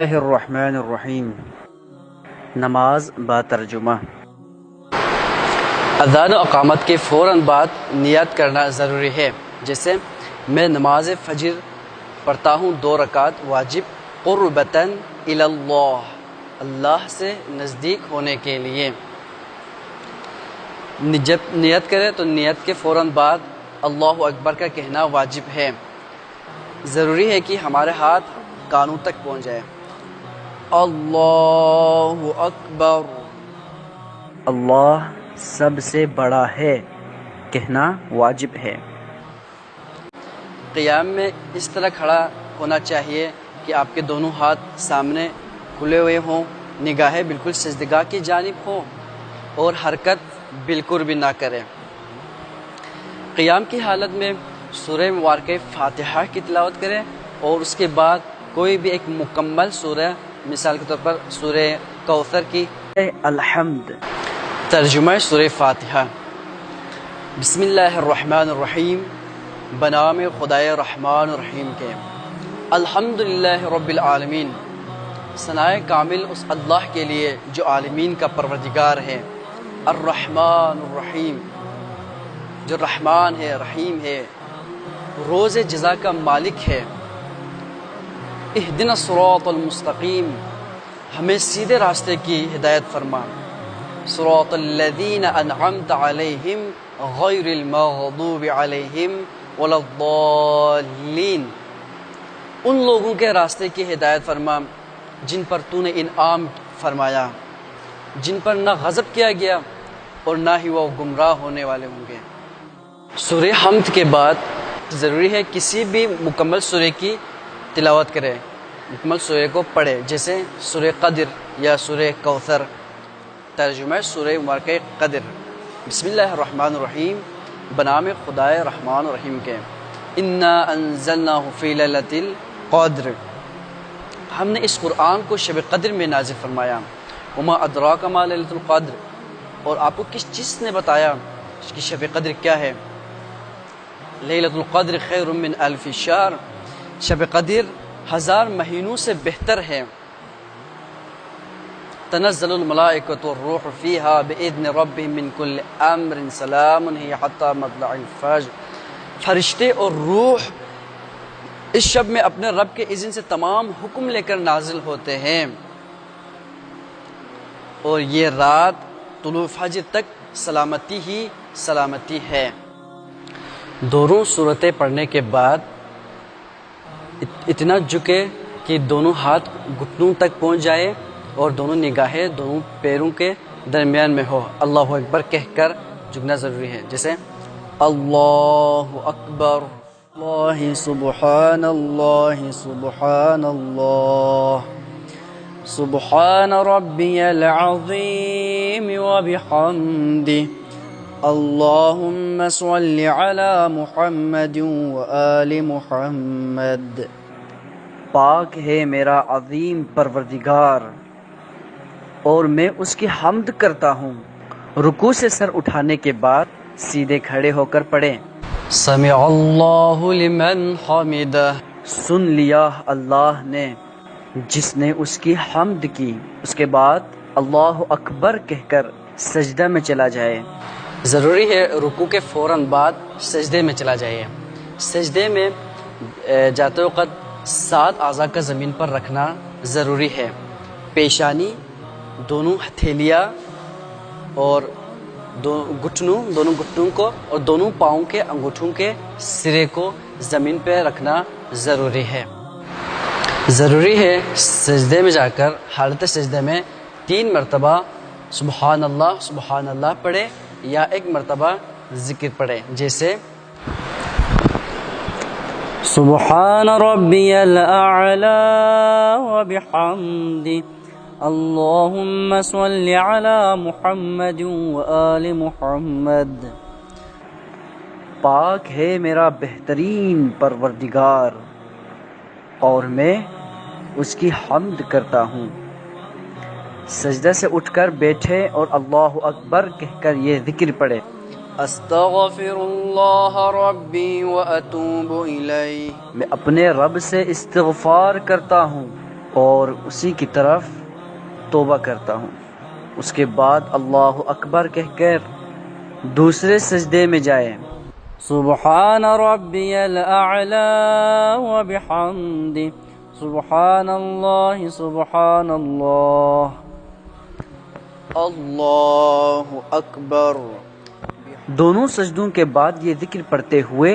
اللہ الرحمن الرحیم۔ نماز با ترجمہ۔ اذان و اقامت کے فوراً بعد نیت کرنا ضروری ہے، جیسے میں نماز فجر پڑھتا ہوں 2 رکعت واجب قربتاً الی اللہ، اللہ سے نزدیک ہونے کے لیے۔ جب نیت کرے تو نیت کے فوراً بعد اللہ اکبر کا کہنا واجب ہے۔ ضروری ہے کہ ہمارے ہاتھ کانوں تک پہنچ جائے۔ اللہ اکبر، اللہ سب سے بڑا ہے کہنا واجب ہے۔ قیام میں اس طرح کھڑا ہونا چاہیے کہ آپ کے دونوں ہاتھ سامنے کھلے ہوئے ہوں، نگاہیں بالکل سجدگاہ کی جانب ہوں اور حرکت بالکل بھی نہ کریں۔ قیام کی حالت میں سورہ مبارکہ فاتحہ کی تلاوت کریں اور اس کے بعد کوئی بھی ایک مکمل سورہ، مثال کے طور پر سورہ کوثر کی الحمد۔ ترجمہ سورہ فاتحہ۔ بسم اللہ الرحمن الرحیم، بنام خدائے رحمان الرحیم کے۔ الحمدللہ رب العالمین، ثنائے کامل اس اللہ کے لیے جو عالمین کا پروردگار ہے۔ الرحمن الرحیم، جو رحمان ہے، رحیم ہے، روز جزا کا مالک ہے۔ اہدنا الصراط المستقیم، ہمیں سیدھے راستے کی ہدایت فرما۔ صراط الذین انعمت علیہم غیر المغضوب علیہم ولا الضالین، ان لوگوں کے راستے کی ہدایت فرما جن پر تو نے انعام فرمایا، جن پر نہ غضب کیا گیا اور نہ ہی وہ گمراہ ہونے والے ہوں گے۔ سورہ حمد کے بعد ضروری ہے کسی بھی مکمل سورہ کی تلاوت کرے، مکمل سورہ کو پڑھے، جیسے سورہ قدر یا سورہ کوثر۔ ترجمہ سورہ مبارکہ قدر۔ بسم اللہ الرحمن الرحیم، بنام خدائے رحمان الرحیم کے۔ انا انزلناہ فی لیلۃ القدر، ہم نے اس قرآن کو شب قدر میں نازل فرمایا۔ وما ادراک ما لیلۃ القدر، اور آپ کو کس چیز نے بتایا کہ شب قدر کیا ہے؟ لیلۃ القدر خیر من الف شہر، شب قدر 1000 مہینوں سے بہتر ہے۔ تنزل الملائکۃ والروح فیہا باذن ربہم من کل امر سلام ہی حتی مطلع الفجر، فرشتے اور روح اس شب میں اپنے رب کے اذن سے تمام حکم لے کر نازل ہوتے ہیں، اور یہ رات طلوع فجر تک سلامتی ہی سلامتی ہے۔ دونوں صورتیں پڑھنے کے بعد اتنا جھکے کہ دونوں ہاتھ گھٹنوں تک پہنچ جائے اور دونوں نگاہیں دونوں پیروں کے درمیان میں ہو۔ اللہ اکبر کہہ کر جھکنا ضروری ہے، جیسے اللہ اکبر، اللہ سبحان اللہ سبحان اللہ، سبحان ربی العظیم وبحمدہ، اللہم صل علی محمد وآل محمد۔ پاک ہے میرا عظیم پروردگار اور میں اس کی حمد کرتا ہوں۔ رکوع سے سر اٹھانے کے بعد سیدھے کھڑے ہو کر پڑھیں۔ سمع اللہ لمن حمدہ، سن لیا اللہ نے جس نے اس کی حمد کی۔ اس کے بعد اللہ اکبر کہہ کر سجدہ میں چلا جائے۔ ضروری ہے رکوع کے فوراً بعد سجدے میں چلا جائے۔ سجدے میں جاتے وقت 7 اعضاء کا زمین پر رکھنا ضروری ہے۔ پیشانی، دونوں ہتھیلیاں اور دونوں گھٹنوں کو اور دونوں پاؤں کے انگوٹھوں کے سرے کو زمین پہ رکھنا ضروری ہے۔ ضروری ہے سجدے میں جا کر حالت سجدے میں 3 مرتبہ سبحان اللہ پڑھے یا 1 مرتبہ ذکر پڑھے، جیسے سبحان ربی الاعلی وبحمدہ، اللہم صل علی محمد وآل محمد۔ پاک ہے میرا بہترین پروردگار اور میں اس کی حمد کرتا ہوں۔ سجدہ سے اٹھ کر بیٹھے اور اللہ اکبر کہہ کر یہ ذکر پڑھے، استغفر اللہ ربی واتوب الیہ، میں اپنے رب سے استغفار کرتا ہوں اور اسی کی طرف توبہ کرتا ہوں۔ اس کے بعد اللہ اکبر کہہ کر دوسرے سجدے میں جائے۔ سبحان ربی الاعلی وبحمدہ سبحان اللہ اللہ اکبر۔ دونوں سجدوں کے بعد یہ ذکر پڑھتے ہوئے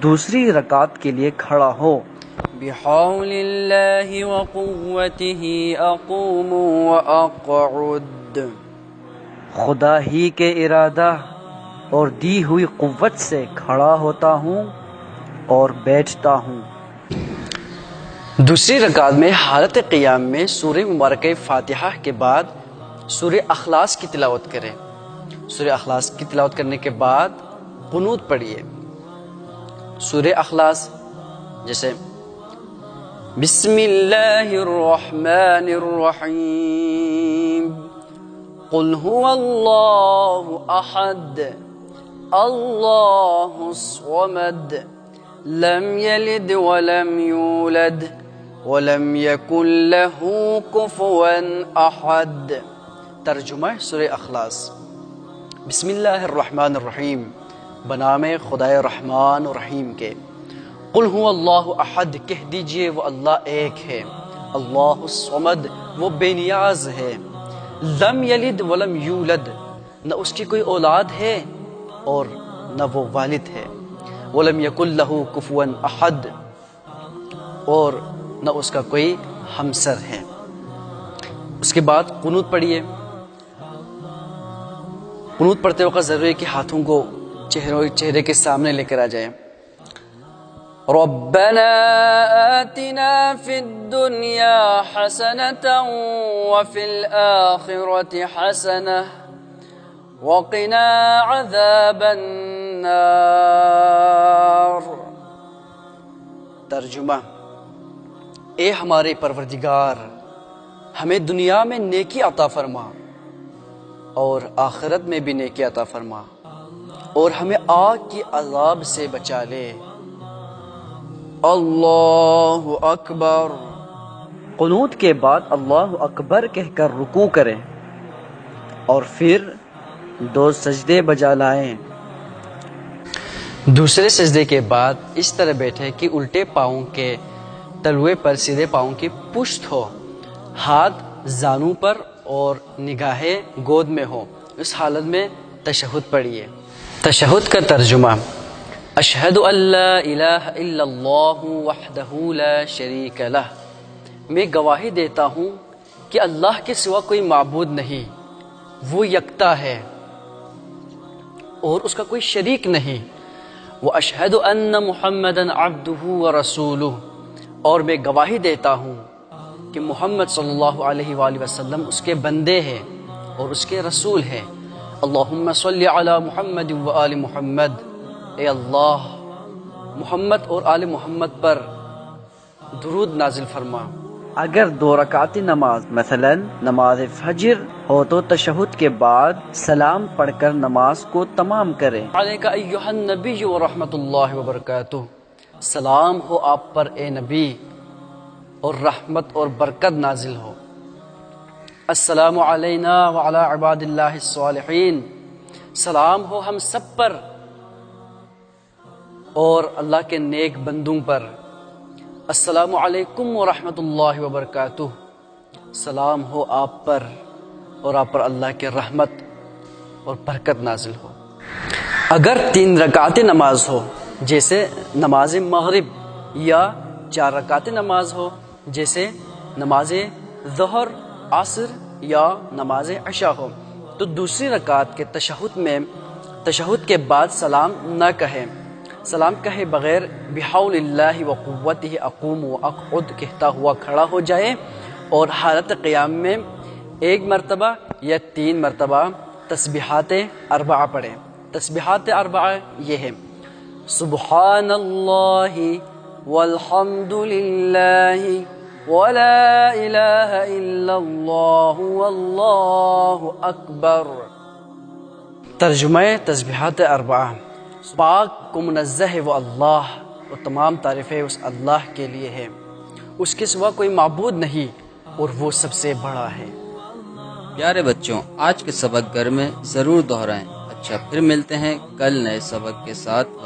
دوسری رکعت کے لیے کھڑا ہو۔ بحول اللہ وقوتہ اقوم واقعد، خدا ہی کے ارادہ اور دی ہوئی قوت سے کھڑا ہوتا ہوں اور بیٹھتا ہوں۔ دوسری رکعت میں حالت قیام میں سورہ مبارکہ فاتحہ کے بعد سورہ اخلاص کی تلاوت کریں۔ سورہ اخلاص کی تلاوت کرنے کے بعد قنوت پڑھیے۔ سورہ اخلاص جیسے بسم اللہ الرحمن الرحیم قل هو اللہ احد اللہ الصمد لم یلد ولم یولد ولم یکن له کفوا احد۔ ترجمہ سورہ اخلاص۔ بسم اللہ الرحمن الرحیم، بنام خدائے رحمان و رحیم کے۔ قل هو اللہ احد، کہہ دیجئے وہ اللہ ایک ہے۔ اللہ الصمد، وہ بے نیاز ہے۔ لم یلد ولم یولد، نہ اس کی کوئی اولاد ہے اور نہ وہ والد ہے۔ ولم یکن لہ کفوا احد، اور نہ اس کا کوئی ہمسر ہے۔ اس کے بعد قنوت پڑھیے۔ قنوت پڑھتے وقت ضروری ہے کہ ہاتھوں کو چہرے کے سامنے لے کر آ جائے۔ ربنا آتنا فی الدنیا حسنة وفی الآخرة حسنة وقنا عذاب النار۔ ترجمہ، اے ہمارے پروردگار، ہمیں دنیا میں نیکی عطا فرما اور آخرت میں بھی نیکی عطا فرما، اور ہمیں آگ کی عذاب سے بچا لے۔ اللہ اکبر۔ قنوت کے بعد اللہ اکبر کہہ کر رکوع کریں اور پھر 2 سجدے بجا لائیں۔ دوسرے سجدے کے بعد اس طرح بیٹھے کہ الٹے پاؤں کے تلوے پر سیدھے پاؤں کی پشت ہو، ہاتھ زانوں پر اور نگاہیں گود میں ہو۔ اس حالت میں تشہد پڑھیے۔ تشہد کا ترجمہ، اشہد ان لا الہ الا اللہ وحدہ لا شریک لہ، میں گواہی دیتا ہوں کہ اللہ کے سوا کوئی معبود نہیں، وہ یکتا ہے اور اس کا کوئی شریک نہیں۔ واشہد ان محمدا عبدہ ورسولہ، اور میں گواہی دیتا ہوں کہ محمد صلی اللہ علیہ وآلہ وسلم اس کے بندے ہیں اور اس کے رسول ہیں۔ اللہم صلی علی محمد وآل محمد، اے اللہ محمد اور آل محمد پر درود نازل فرما۔ اگر 2 رکعتی نماز مثلا نماز فجر ہو تو تشہد کے بعد سلام پڑھ کر نماز کو تمام کریں۔ علیک ایہا النبی ورحمۃ اللہ وبرکاتہ، سلام ہو آپ پر اے نبی، اور رحمت اور برکت نازل ہو۔ السلام علینا وعلی عباد اللہ الصالحین، سلام ہو ہم سب پر اور اللہ کے نیک بندوں پر۔ السلام علیکم ورحمۃ اللہ وبرکاتہ، سلام ہو آپ پر اور آپ پر اللہ کے رحمت اور برکت نازل ہو۔ اگر 3 رکعت نماز ہو جیسے نماز مغرب، یا 4 رکعت نماز ہو جیسے نماز ظہر، عصر یا نماز عشاء ہو، تو دوسری رکعت کے تشہد کے بعد سلام نہ کہیں۔ سلام کہے بغیر بحول اللہ وقوتہ اقوم واقعد کہتا ہوا کھڑا ہو جائے، اور حالت قیام میں 1 مرتبہ یا 3 مرتبہ تسبیحات 4 پڑھیں۔ تسبیحات 4 یہ ہیں: سبحان اللہ والحمد للہ ولا الہ الا اللہ واللہ اکبر۔ ترجمہ تسبیحات 4، پاک کو منزہ ہے وہ اللہ، اور تمام تعریفیں اس اللہ کے لیے ہے، اس کے سوا کوئی معبود نہیں اور وہ سب سے بڑا ہے۔ پیارے بچوں، آج کے سبق گھر میں ضرور دہرائیں۔ اچھا، پھر ملتے ہیں کل نئے سبق کے ساتھ۔